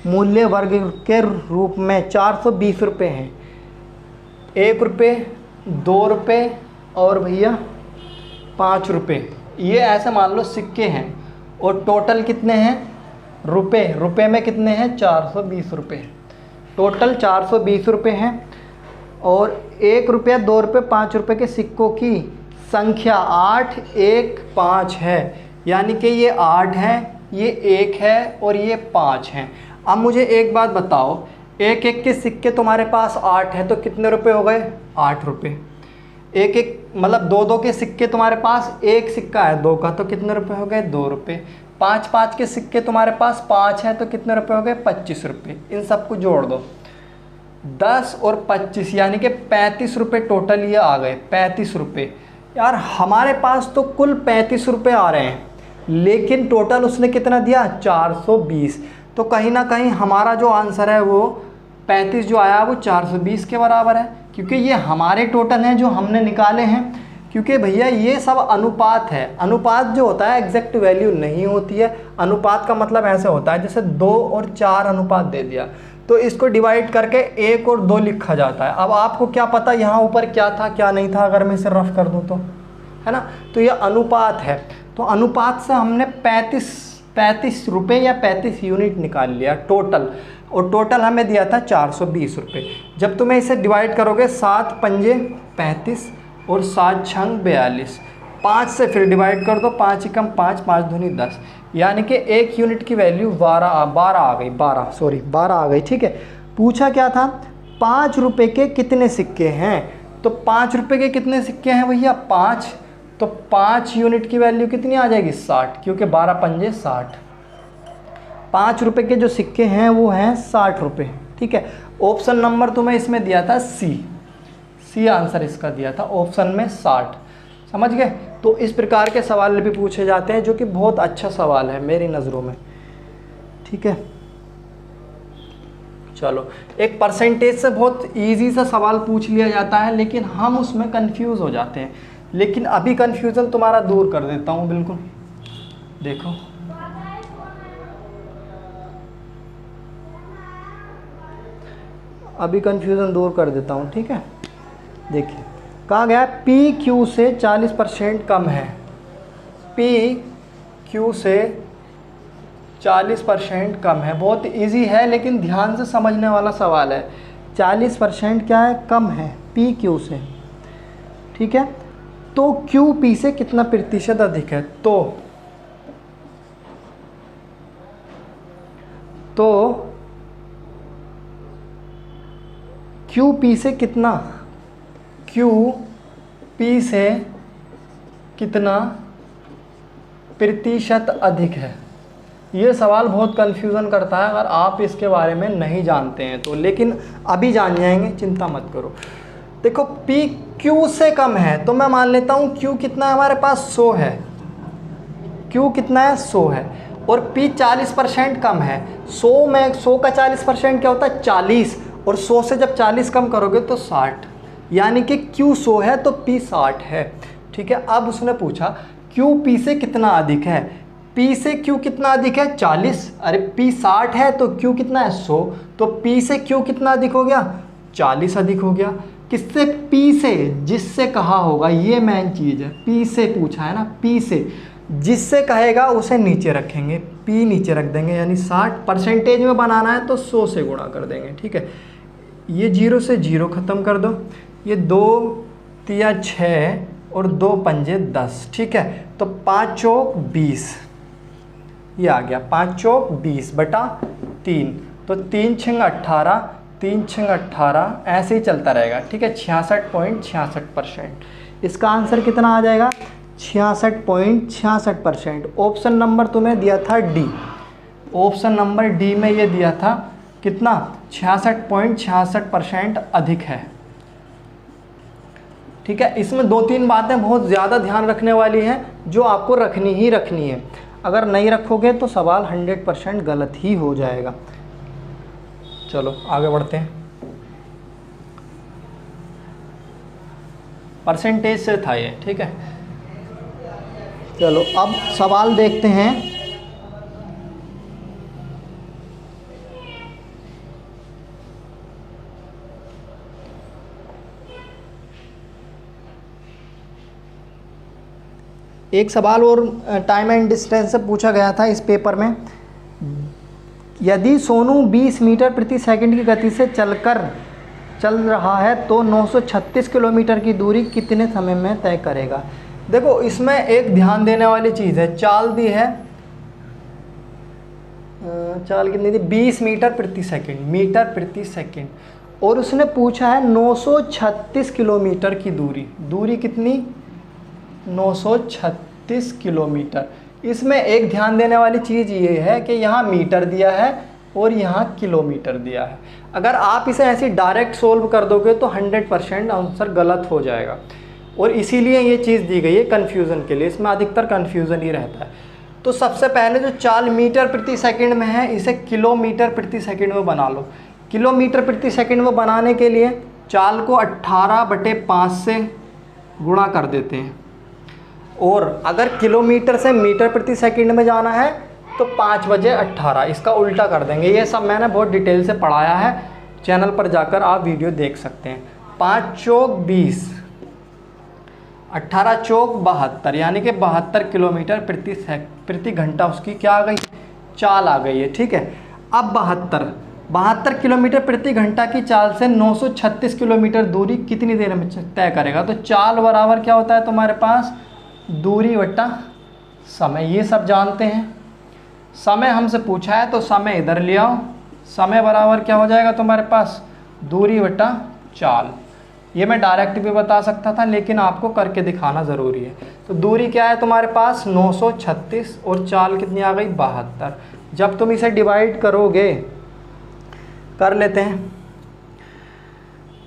मूल्य वर्ग के रूप में 420 रुपये हैं। 1 रुपये, 2 रुपये और भैया 5 रुपये, ये ऐसे मान लो सिक्के हैं और टोटल कितने हैं रुपये, रुपये में कितने हैं 420 रुपये, टोटल 420 रुपये हैं। और 1 रुपया, 2 रुपये, 5 रुपये के सिक्कों की संख्या 8, 1, 5 है, यानी कि ये 8 है, ये 1 है और ये 5 हैं। अब मुझे एक बात बताओ, 1-1 के सिक्के तुम्हारे पास 8 है तो कितने रुपए हो गए 8 रुपये। 1-1 मतलब 2-2 के सिक्के तुम्हारे पास, एक सिक्का है 2 का तो कितने रुपए हो गए 2 रुपये। 5-5 के सिक्के तुम्हारे पास 5 है तो कितने रुपए हो गए 25 रुपये। इन सबको जोड़ दो, 10 और 25 यानी कि 35 रुपये टोटल ये आ गए 35 रुपये। यार हमारे पास तो कुल 35 रुपये आ रहे हैं, लेकिन टोटल उसने कितना दिया 420। तो कहीं ना कहीं हमारा जो आंसर है वो 35 जो आया वो 420 के बराबर है, क्योंकि ये हमारे टोटल हैं जो हमने निकाले हैं। क्योंकि भैया ये सब अनुपात है, अनुपात जो होता है एग्जैक्ट वैल्यू नहीं होती है। अनुपात का मतलब ऐसे होता है जैसे 2 और 4 अनुपात दे दिया तो इसको डिवाइड करके 1 और 2 लिखा जाता है। अब आपको क्या पता यहाँ ऊपर क्या था क्या नहीं था, अगर मैं इसे रफ कर दूँ तो, है ना। तो ये अनुपात है, तो अनुपात से हमने 35 रुपये या 35 यूनिट निकाल लिया टोटल, और टोटल हमें दिया था 420 रुपये। जब तुम्हें इसे डिवाइड करोगे 7 पंजे 35 और 7 छंग 42, 5 से फिर डिवाइड कर दो, 5 एकम 5, 5 दूनी 10, यानी कि 1 यूनिट की वैल्यू 12 आ गई। ठीक है, पूछा क्या था 5 रुपये के कितने सिक्के हैं, तो 5 रुपये के कितने सिक्के हैं भैया 5, तो 5 यूनिट की वैल्यू कितनी आ जाएगी 60, क्योंकि 12 पंजे 60। 5 रुपये के जो सिक्के हैं वो हैं 60 रुपये। ठीक है, ऑप्शन नंबर तुम्हें इसमें दिया था सी आंसर इसका दिया था ऑप्शन में 60। समझ गए। तो इस प्रकार के सवाल भी पूछे जाते हैं, जो कि बहुत अच्छा सवाल है मेरी नज़रों में। ठीक है, चलो एक परसेंटेज से बहुत इजी सा सवाल पूछ लिया जाता है, लेकिन हम उसमें कंफ्यूज हो जाते हैं। लेकिन अभी कंफ्यूजन तुम्हारा दूर कर देता हूँ बिल्कुल। देखो अभी कंफ्यूजन दूर कर देता हूँ। ठीक है, देखिए कहा गया पी क्यू से 40% कम है, पी क्यू से 40% कम है। बहुत इजी है लेकिन ध्यान से समझने वाला सवाल है। 40% क्या है कम है पी क्यू से। ठीक है, तो क्यू पी से कितना प्रतिशत अधिक है, तो क्यू पी से कितना, क्यू पी से कितना प्रतिशत अधिक है। ये सवाल बहुत कन्फ्यूज़न करता है अगर आप इसके बारे में नहीं जानते हैं तो, लेकिन अभी जान जाएंगे, चिंता मत करो। देखो P Q से कम है तो मैं मान लेता हूँ Q कितना है हमारे पास 100 है, Q कितना है 100 है, और P 40% कम है। 100 में 100 का 40% क्या होता है 40, और 100 से जब 40 कम करोगे तो 60, यानी कि Q 100 है तो P 60 है। ठीक है, अब उसने पूछा Q P से कितना अधिक है, P से Q कितना अधिक है 40, अरे P 60 है तो Q कितना है 100, तो P से Q कितना अधिक हो गया 40 अधिक हो गया। किससे, P से, जिससे कहा होगा, ये मेन चीज़ है। P से पूछा है ना, P से, जिससे कहेगा उसे नीचे रखेंगे, P नीचे रख देंगे, यानी 60% में बनाना है तो 100 से गुणा कर देंगे। ठीक है, ये 0 से 0 ख़त्म कर दो, ये 2 तिया 6 और 2 पंजे 10। ठीक है, तो 5 चौक 20, ये आ गया 5 चौक 20 बटा 3, तो 3 छिंग 18, 3 छिंग 18, ऐसे ही चलता रहेगा। ठीक है, 66.66%। इसका आंसर कितना आ जाएगा 66.66%। ऑप्शन नंबर तुम्हें दिया था डी, ऑप्शन नंबर डी में ये दिया था कितना 66.66% अधिक है। ठीक है, इसमें 2-3 बातें बहुत ज़्यादा ध्यान रखने वाली हैं जो आपको रखनी ही रखनी है। अगर नहीं रखोगे तो सवाल 100% गलत ही हो जाएगा। चलो आगे बढ़ते हैं। परसेंटेज से था ये, ठीक है। चलो अब सवाल देखते हैं। एक सवाल और टाइम एंड डिस्टेंस से पूछा गया था इस पेपर में। यदि सोनू 20 मीटर प्रति सेकंड की गति से चल रहा है तो 936 किलोमीटर की दूरी कितने समय में तय करेगा। देखो इसमें एक ध्यान देने वाली चीज़ है, चाल दी है, चाल कितनी थी, 20 मीटर प्रति सेकंड, और उसने पूछा है 936 किलोमीटर की दूरी कितनी, 936 किलोमीटर। इसमें एक ध्यान देने वाली चीज़ ये है कि यहाँ मीटर दिया है और यहाँ किलोमीटर दिया है। अगर आप इसे ऐसे डायरेक्ट सोल्व कर दोगे तो 100% आंसर गलत हो जाएगा, और इसीलिए ये चीज़ दी गई है कन्फ्यूज़न के लिए। इसमें अधिकतर कन्फ्यूज़न ही रहता है। तो सबसे पहले जो चाल मीटर प्रति सेकंड में है इसे किलोमीटर प्रति सेकंड में बना लो। किलोमीटर प्रति सेकंड में बनाने के लिए चाल को 18/5 से गुणा कर देते हैं, और अगर किलोमीटर से मीटर प्रति सेकंड में जाना है तो 5/18, इसका उल्टा कर देंगे। ये सब मैंने बहुत डिटेल से पढ़ाया है, चैनल पर जाकर आप वीडियो देख सकते हैं। 5 चौक 20, 18 चौक 72, यानी कि 72 किलोमीटर प्रति घंटा उसकी क्या आ गई, चाल आ गई है, ठीक है। अब 72 किलोमीटर प्रति घंटा की चाल से 936 किलोमीटर दूरी कितनी देर में तय करेगा। तो चाल बराबर क्या होता है तुम्हारे पास, दूरी बट्टा समय, ये सब जानते हैं। समय हमसे पूछा है तो समय इधर ले आओ, समय बराबर क्या हो जाएगा तुम्हारे पास, दूरी बट्टा चाल। ये मैं डायरेक्ट भी बता सकता था लेकिन आपको करके दिखाना ज़रूरी है। तो दूरी क्या है तुम्हारे पास 936 और चाल कितनी आ गई 72। जब तुम इसे डिवाइड करोगे, कर लेते हैं,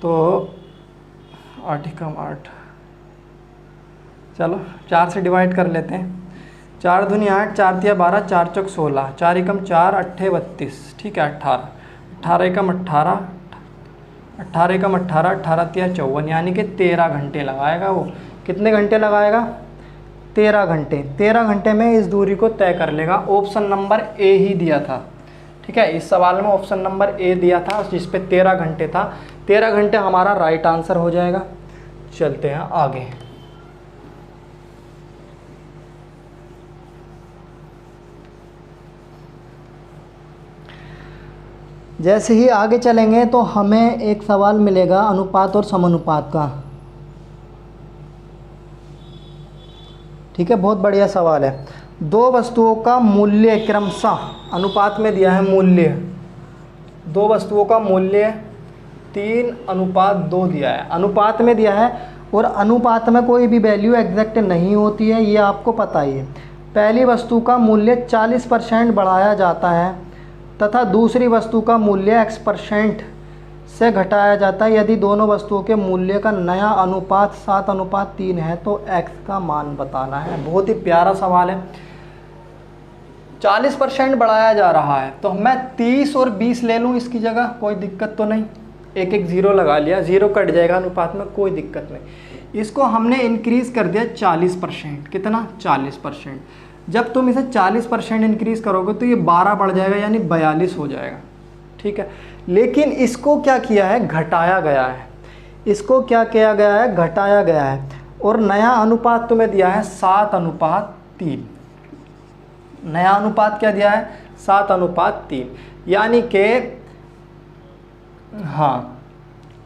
तो 8 चलो 4 से डिवाइड कर लेते हैं। 4 दूनी 8, 4 तिया 12, 4 चौक 16, 4 एकम 4, 8 32, ठीक है। 18, 18 एकम 18, 18 एकम 18, 18 तिया 54, यानी कि 13 घंटे लगाएगा वो। कितने घंटे लगाएगा, 13 घंटे। 13 घंटे में इस दूरी को तय कर लेगा। ऑप्शन नंबर ए ही दिया था, ठीक है। इस सवाल में ऑप्शन नंबर ए दिया था जिस पे 13 घंटे था। 13 घंटे हमारा राइट आंसर हो जाएगा। चलते हैं आगे। जैसे ही आगे चलेंगे तो हमें एक सवाल मिलेगा अनुपात और समानुपात का, ठीक है। बहुत बढ़िया सवाल है। दो वस्तुओं का मूल्य क्रमशः, अनुपात में दिया है मूल्य, दो वस्तुओं का मूल्य 3:2 दिया है, अनुपात में दिया है। और अनुपात में कोई भी वैल्यू एग्जैक्ट नहीं होती है, ये आपको पता ही है। पहली वस्तु का मूल्य 40% बढ़ाया जाता है तथा दूसरी वस्तु का मूल्य x% से घटाया जाता है। यदि दोनों वस्तुओं के मूल्य का नया अनुपात 7:3 है तो x का मान बताना है। बहुत ही प्यारा सवाल है। 40% बढ़ाया जा रहा है तो मैं 30 और 20 ले लूँ इसकी जगह, कोई दिक्कत तो नहीं। एक एक ज़ीरो लगा लिया, ज़ीरो कट जाएगा अनुपात में, कोई दिक्कत नहीं। इसको हमने इंक्रीज़ कर दिया 40%। कितना, 40%। जब तुम इसे 40% इंक्रीज़ करोगे तो ये 12 बढ़ जाएगा, यानी 42 हो जाएगा, ठीक है। लेकिन इसको क्या किया है, घटाया गया है। इसको क्या किया गया है, घटाया गया है। और नया अनुपात तुम्हें दिया है 7:3। नया अनुपात क्या दिया है, 7:3, यानी कि हाँ,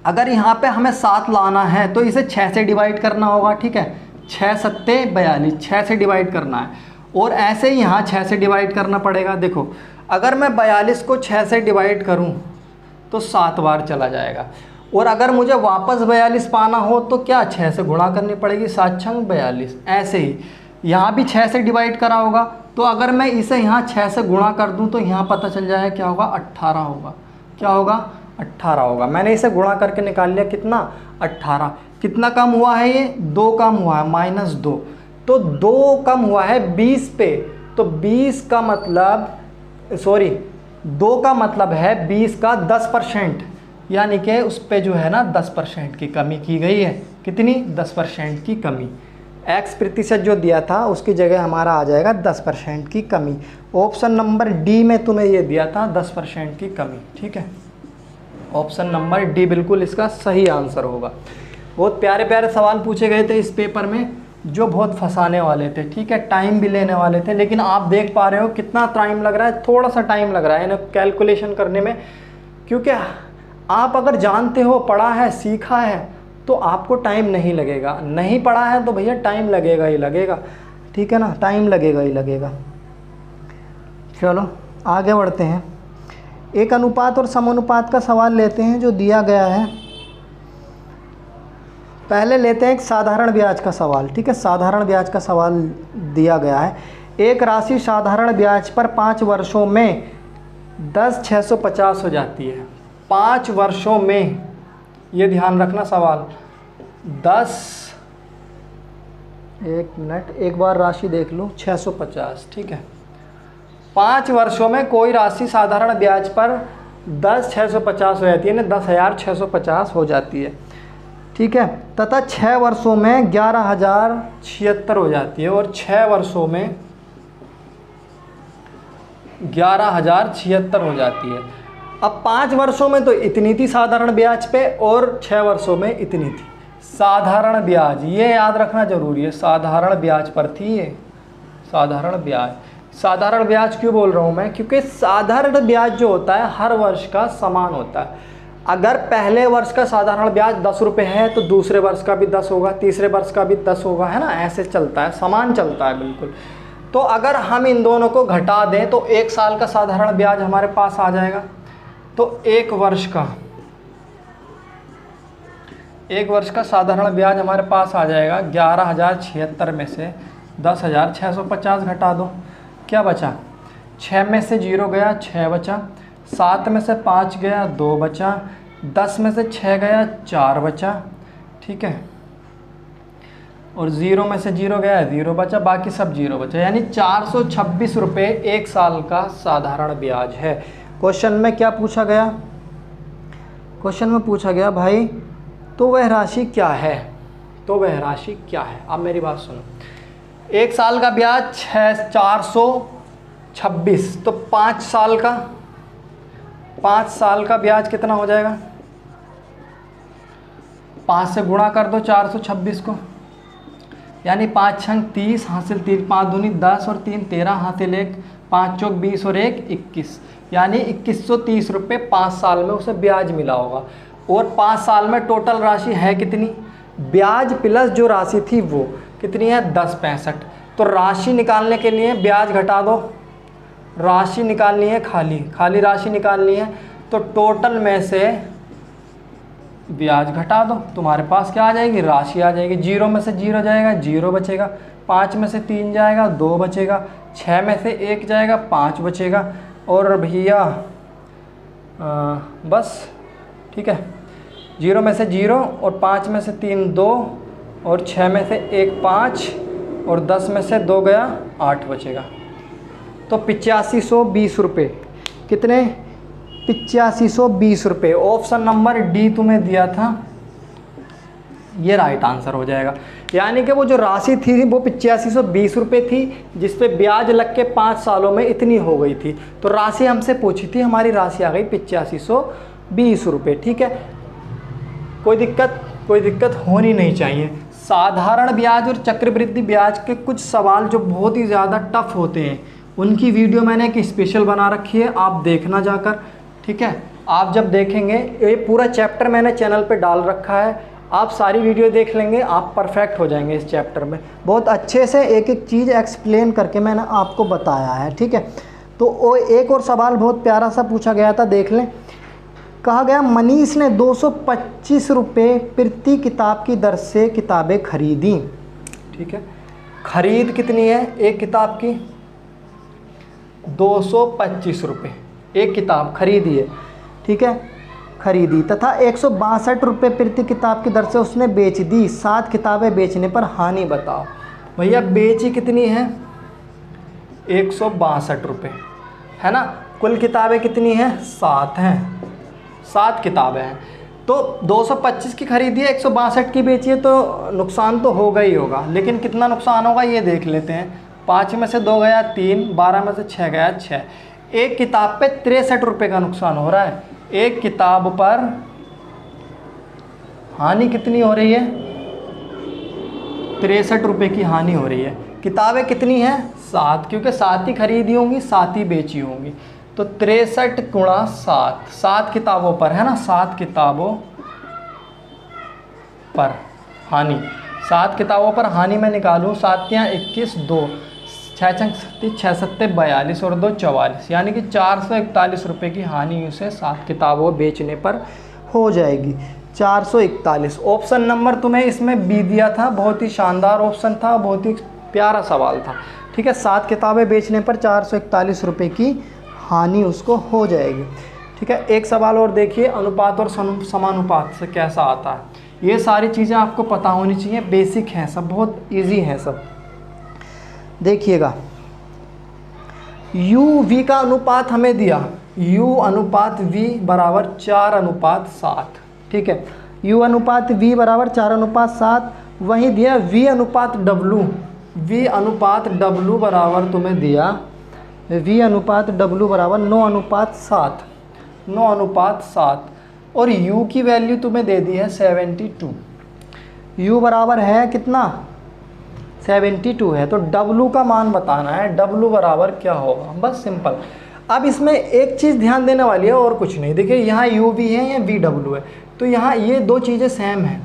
अगर यहाँ पे हमें 7 लाना है तो इसे 6 से डिवाइड करना होगा, ठीक है। 6 सत्ते 42, 6 से डिवाइड करना है। और ऐसे ही यहाँ 6 से डिवाइड करना पड़ेगा। देखो अगर मैं 42 को 6 से डिवाइड करूँ तो 7 बार चला जाएगा, और अगर मुझे वापस 42 पाना हो तो क्या 6 से गुणा करनी पड़ेगी, 7 छंग 42। ऐसे ही यहाँ भी 6 से डिवाइड करा होगा, तो अगर मैं इसे यहाँ 6 से गुणा कर दूँ तो यहाँ पता चल जाएगा क्या होगा, 18 होगा। क्या होगा, 18 होगा। मैंने इसे गुणा करके निकाल लिया, कितना, 18। कितना कम हुआ है, ये 2 कम हुआ है, -2। तो 2 कम हुआ है 20 पे, तो 20 का मतलब 2 का मतलब है 20 का 10%। यानी कि उस पे जो है ना 10% की कमी की गई है। कितनी? 10% की कमी। x प्रतिशत जो दिया था उसकी जगह हमारा आ जाएगा 10% की कमी। ऑप्शन नंबर डी में तुम्हें ये दिया था 10% की कमी। ठीक है, ऑप्शन नंबर डी बिल्कुल इसका सही आंसर होगा। बहुत प्यारे प्यारे सवाल पूछे गए थे इस पेपर में जो बहुत फंसाने वाले थे। ठीक है, टाइम भी लेने वाले थे, लेकिन आप देख पा रहे हो कितना टाइम लग रहा है। थोड़ा सा टाइम लग रहा है इन्हें कैलकुलेशन करने में, क्योंकि आप अगर जानते हो, पढ़ा है, सीखा है तो आपको टाइम नहीं लगेगा। नहीं पढ़ा है तो भैया टाइम लगेगा ही लगेगा। ठीक है ना, टाइम लगेगा ही लगेगा। चलो आगे बढ़ते हैं। एक अनुपात और समानुपात का सवाल लेते हैं जो दिया गया है। पहले लेते हैं एक साधारण ब्याज का सवाल। ठीक है, साधारण ब्याज का सवाल दिया गया है। एक राशि साधारण ब्याज पर 5 वर्षों में 10,650 हो जाती है। 5 वर्षों में, ये ध्यान रखना सवाल, 1 मिनट, एक बार राशि देख लो, 650। ठीक है, 5 वर्षों में कोई राशि साधारण ब्याज पर 10,650 हो जाती है ना, 10,650 हो जाती है। ठीक है, तथा 6 वर्षों में 11,076 हो जाती है, और 6 वर्षों में 11,076 हो जाती है। अब 5 वर्षों में तो इतनी थी साधारण ब्याज पे, और 6 वर्षों में इतनी थी। साधारण ब्याज, ये याद रखना जरूरी है, साधारण ब्याज पर थी ये, साधारण ब्याज। साधारण ब्याज क्यों बोल रहा हूँ मैं? क्योंकि साधारण ब्याज जो होता है हर वर्ष का समान होता है। अगर पहले वर्ष का साधारण ब्याज 10 रुपये है तो दूसरे वर्ष का भी 10 होगा, तीसरे वर्ष का भी 10 होगा, है ना, ऐसे चलता है, समान चलता है बिल्कुल। तो अगर हम इन दोनों को घटा दें तो 1 साल का साधारण ब्याज हमारे पास आ जाएगा। तो 1 वर्ष का साधारण ब्याज हमारे पास आ जाएगा 11,076 में से 10,650 घटा दो, क्या बचा? 6 में से 0 गया, 6 बचा। 7 में से 5 गया, 2 बचा। 10 में से 6 गया, 4 बचा। ठीक है, और 0 में से 0 गया, 0 बचा, बाकी सब 0 बचा, यानी 426 रुपये 1 साल का साधारण ब्याज है। क्वेश्चन में क्या पूछा गया? क्वेश्चन में पूछा गया भाई तो वह राशि क्या है, तो वह राशि क्या है। अब मेरी बात सुनो, 1 साल का ब्याज 426, तो 5 साल का ब्याज कितना हो जाएगा? 5 से गुणा कर दो 426 को, यानी 5 छंग 30, हासिल 3, 5 दूनी 10 और 3 13, हासिल 1, 5 चौक 20 और 1 21, यानी 2130 रुपये 5 साल में उसे ब्याज मिला होगा। और 5 साल में टोटल राशि है कितनी? ब्याज प्लस जो राशि थी वो कितनी है? 1065। तो राशि निकालने के लिए ब्याज घटा दो, राशि निकालनी है, खाली राशि निकालनी है, तो टोटल में से ब्याज घटा दो, तुम्हारे पास क्या आ जाएगी? राशि आ जाएगी। 0 में से 0 जाएगा, 0 बचेगा। 5 में से 3 जाएगा, 2 बचेगा। 6 में से 1 जाएगा, 5 बचेगा। और भैया बस, ठीक है, 0 में से 0 और 5 में से 3 2 और 6 में से 1 5 और 10 में से 2 गया, 8 बचेगा। तो 8520 रुपये, कितने? 8520 रुपये। ऑप्शन नंबर डी तुम्हें दिया था, ये राइट आंसर हो जाएगा। यानी कि वो जो राशि थी वो 8520 रुपये थी, जिस पे ब्याज लग के 5 सालों में इतनी हो गई थी। तो राशि हमसे पूछी थी, हमारी राशि आ गई 8520 रुपये। ठीक है, कोई दिक्कत होनी नहीं चाहिए। साधारण ब्याज और चक्रवृद्धि ब्याज के कुछ सवाल जो बहुत ही ज़्यादा टफ होते हैं, उनकी वीडियो मैंने एक स्पेशल बना रखी है, आप देखना जाकर। ठीक है, आप जब देखेंगे, ये पूरा चैप्टर मैंने चैनल पे डाल रखा है, आप सारी वीडियो देख लेंगे, आप परफेक्ट हो जाएंगे इस चैप्टर में। बहुत अच्छे से एक एक चीज़ एक्सप्लेन करके मैंने आपको बताया है। ठीक है, तो एक और सवाल बहुत प्यारा सा पूछा गया था, देख लें। कहा गया मनीष ने 225 रुपये प्रति किताब की दर से किताबें खरीदी। ठीक है, खरीद कितनी है एक किताब की? 225 रुपये एक किताब खरीदी है। ठीक है, खरीदी, तथा 162 रुपये प्रति किताब की दर से उसने बेच दी। 7 किताबें बेचने पर हानि बताओ। भैया बेची कितनी है? 162 रुपये, है ना। कुल किताबें कितनी हैं? 7 हैं। 7 किताबें हैं, तो 225 की खरीदी है, 162 की बेची है, तो नुकसान तो होगा ही होगा। लेकिन कितना नुकसान होगा ये देख लेते हैं। 5 में से 2 गया 3, 12 में से 6 गया 6। एक किताब पे 63 रुपये का नुकसान हो रहा है। एक किताब पर हानि कितनी हो रही है? 63 रुपये की हानि हो रही है। किताबें कितनी हैं? 7, क्योंकि 7 ही खरीदी होंगी, 7 ही बेची होंगी। तो 63 गुणा 7, 7 किताबों पर है ना, 7 किताबों पर हानि, 7 किताबों पर हानि मैं निकालूँ, 7 या 21, 2, 6 छंग 36, 6 सत्ते 42 और 2 44, यानी कि 441 रुपये की हानि उसे 7 किताबों बेचने पर हो जाएगी। 441। ऑप्शन नंबर तुम्हें इसमें बी दिया था, बहुत ही शानदार ऑप्शन था, बहुत ही प्यारा सवाल था। ठीक है, 7 किताबें बेचने पर 441 रुपये की हानि उसको हो जाएगी। ठीक है, एक सवाल और देखिए, अनुपात और समानुपात से कैसा आता है। ये सारी चीज़ें आपको पता होनी चाहिए, बेसिक हैं सब, बहुत इजी हैं सब। देखिएगा, u v का अनुपात हमें दिया, u अनुपात v बराबर 4:7। ठीक है, u अनुपात v बराबर 4:7। वहीं दिया v अनुपात w, v अनुपात w बराबर तुम्हें दिया, v अनुपात w बराबर 9:7, 9:7। और u की वैल्यू तुम्हें दे दी है 72। u बराबर है कितना? 72 है। तो w का मान बताना है, w बराबर क्या होगा, बस सिंपल। अब इसमें एक चीज़ ध्यान देने वाली है और कुछ नहीं। देखिए यहाँ u v है, यहाँ v w है, तो यहाँ ये दो चीज़ें सेम हैं।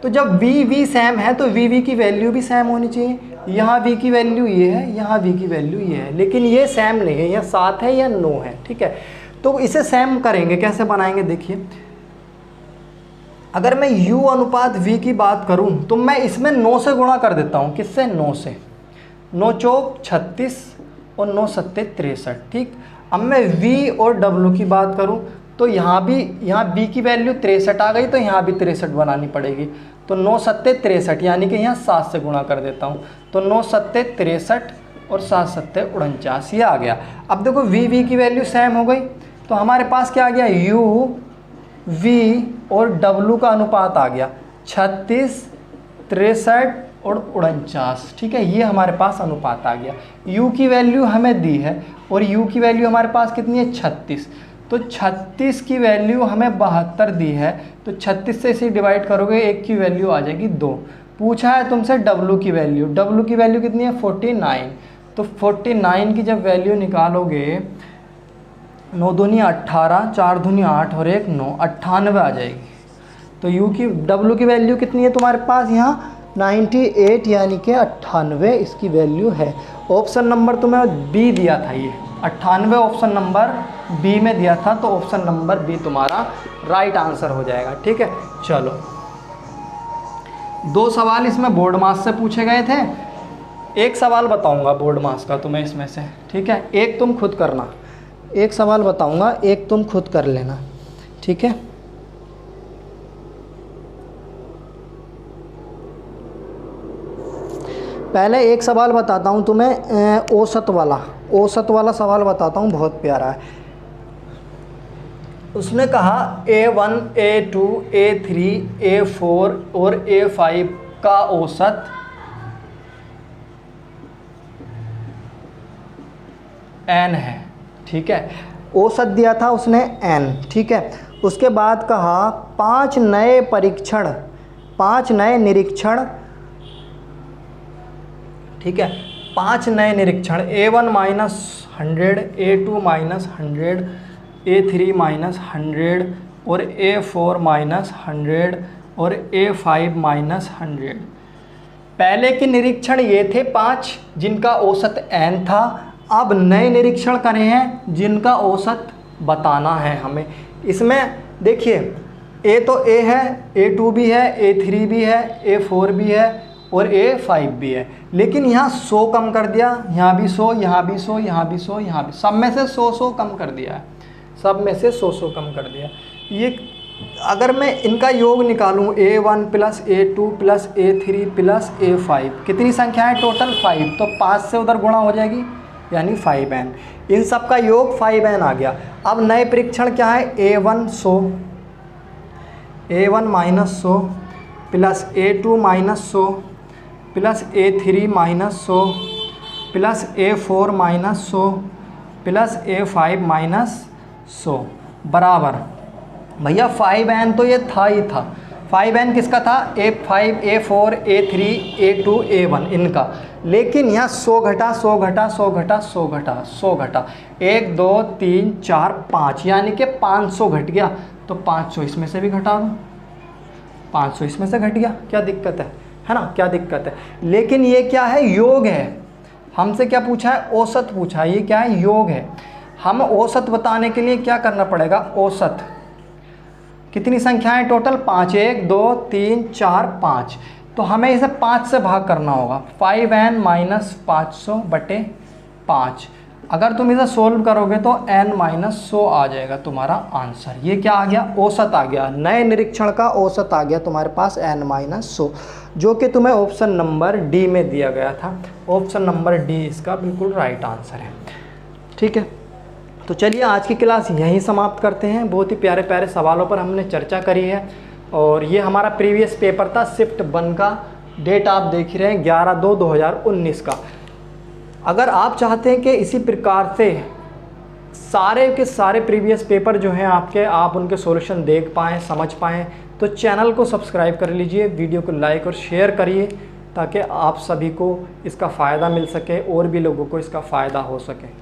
तो जब v v सेम है तो v v की वैल्यू भी सेम होनी चाहिए। यहाँ v की वैल्यू ये है, यहाँ v की वैल्यू ये है, लेकिन ये सेम नहीं है, यहाँ 7 है या 9 है। ठीक है, तो इसे सेम करेंगे, कैसे बनाएंगे देखिए। अगर मैं u अनुपात v की बात करूं तो मैं इसमें 9 से गुणा कर देता हूं। किससे? 9 से। 9 चौक 36 और 9 सत्ते 63। ठीक, अब मैं v और w की बात करूं तो यहाँ b की वैल्यू 63 आ गई, तो यहाँ भी 63 बनानी पड़ेगी। तो 9 सत्ते 63, यानी कि यहाँ 7 से गुणा कर देता हूँ, तो 9 सत्ते 63 और 7 सत्ते 49, ये आ गया। अब देखो v की वैल्यू सेम हो गई, तो हमारे पास क्या आ गया? u v और w का अनुपात आ गया 36, 63 और 49। ठीक है, ये हमारे पास अनुपात आ गया। u की वैल्यू हमें दी है और u की वैल्यू हमारे पास कितनी है? 36। तो 36 की वैल्यू हमें 72 दी है, तो 36 से इसे डिवाइड करोगे, 1 की वैल्यू आ जाएगी 2। पूछा है तुमसे w की वैल्यू, w की वैल्यू कितनी है? 49। तो 49 की जब वैल्यू निकालोगे, 9 दूनी 18, 4 दूनी 8 और 1 9, 98 आ जाएगी। तो w की वैल्यू कितनी है तुम्हारे पास? यहाँ 98, यानी कि 98 इसकी वैल्यू है। ऑप्शन नंबर तुम्हें बी दिया था, ये 98 ऑप्शन नंबर बी में दिया था, तो ऑप्शन नंबर बी तुम्हारा राइट आंसर हो जाएगा। ठीक है, चलो 2 सवाल इसमें बोर्ड मास से पूछे गए थे, एक सवाल बताऊंगा बोर्ड मास का तुम्हें इसमें से। ठीक है, एक तुम खुद करना, एक सवाल बताऊंगा, एक तुम खुद कर लेना। ठीक है, पहले एक सवाल बताता हूं तुम्हें, औसत वाला सवाल बताता हूं, बहुत प्यारा है। उसने कहा A1, A2, A3, A4 और A5 का औसत n है। ठीक है, औसत दिया था उसने n। ठीक है, उसके बाद कहा 5 नए परीक्षण, 5 नए निरीक्षण। ठीक है, 5 नए निरीक्षण, A1 -100, A2 -100, A3 -100 और A4 -100 और A5 -100। पहले के निरीक्षण ये थे 5 जिनका औसत n था। अब नए निरीक्षण करे हैं जिनका औसत बताना है हमें। इसमें देखिए A तो A है, A2 भी है, A3 भी है, A4 भी है और A5 भी है, लेकिन यहाँ 100 कम कर दिया, यहाँ भी 100, यहाँ भी 100, यहाँ भी 100, यहाँ भी, सब में से 100 कम कर दिया है, सब में से 100 कम कर दिया। ये अगर मैं इनका योग निकालूं, A1 + A2 + A3 + A5, कितनी संख्या है टोटल? 5। तो 5 से उधर गुणा हो जाएगी, यानी 5n। इन सब का योग 5n आ गया। अब नए परीक्षण क्या है, a1 100, a1 -100 plus a2 -100 plus a3 -100 plus a4 -100 plus a5 -100 बराबर, भैया 5n तो ये था ही था। 5n किसका था, a5 a4 a3 a2 a1 इनका। लेकिन यहाँ 100 घटा 100 घटा 100 घटा 100 घटा 100 घटा 1 2 3 4 5 यानी कि 500 घट गया। तो 500 इसमें से भी घटा दो, 500 इसमें से घट गया, क्या दिक्कत है ना, क्या दिक्कत है। लेकिन ये क्या है, योग है। हमसे क्या पूछा है, औसत पूछा है। ये क्या है, योग है। हम औसत बताने के लिए क्या करना पड़ेगा, औसत। कितनी संख्याएं टोटल, 5, 1 2 3 4 5। तो हमें इसे 5 से भाग करना होगा, 5n माइनस 500/5। अगर तुम इसे सोल्व करोगे तो n माइनस 100 आ जाएगा तुम्हारा आंसर। ये क्या आ गया, औसत आ गया। नए निरीक्षण का औसत आ गया तुम्हारे पास n माइनस 100, जो कि तुम्हें ऑप्शन नंबर डी में दिया गया था। ऑप्शन नंबर डी इसका बिल्कुल राइट आंसर है। ठीक है, तो चलिए आज की क्लास यहीं समाप्त करते हैं। बहुत ही प्यारे प्यारे सवालों पर हमने चर्चा करी है। और ये हमारा प्रीवियस पेपर था शिफ्ट 1 का। डेट आप देख ही रहे हैं 11/2/2019 का। अगर आप चाहते हैं कि इसी प्रकार से सारे के सारे प्रीवियस पेपर जो हैं आपके, आप उनके सॉल्यूशन देख पाएँ, समझ पाएँ, तो चैनल को सब्सक्राइब कर लीजिए, वीडियो को लाइक और शेयर करिए, ताकि आप सभी को इसका फ़ायदा मिल सके और भी लोगों को इसका फ़ायदा हो सके।